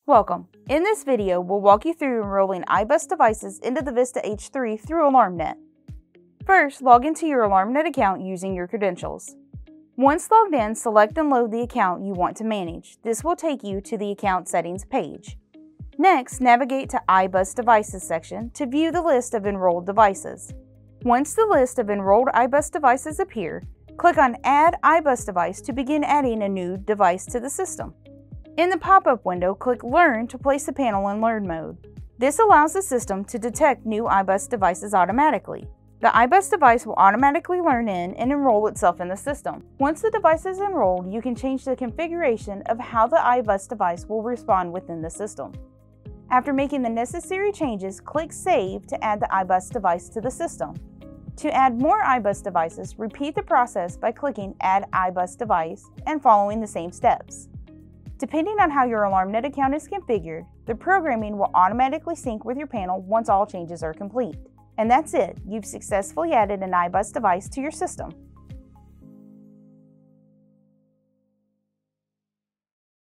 Welcome. In this video, we'll walk you through enrolling iBus devices into the VISTA H3 through AlarmNet. First, log into your AlarmNet account using your credentials. Once logged in, select and load the account you want to manage. This will take you to the account settings page. Next, navigate to iBus devices section to view the list of enrolled devices. Once the list of enrolled iBus devices appear, click on Add iBus Device to begin adding a new device to the system. In the pop-up window, click Learn to place the panel in Learn mode. This allows the system to detect new iBus devices automatically. The iBus device will automatically learn in and enroll itself in the system. Once the device is enrolled, you can change the configuration of how the iBus device will respond within the system. After making the necessary changes, click Save to add the iBus device to the system. To add more iBus devices, repeat the process by clicking Add iBus Device and following the same steps. Depending on how your AlarmNet account is configured, the programming will automatically sync with your panel once all changes are complete. And that's it, you've successfully added an iBus device to your system.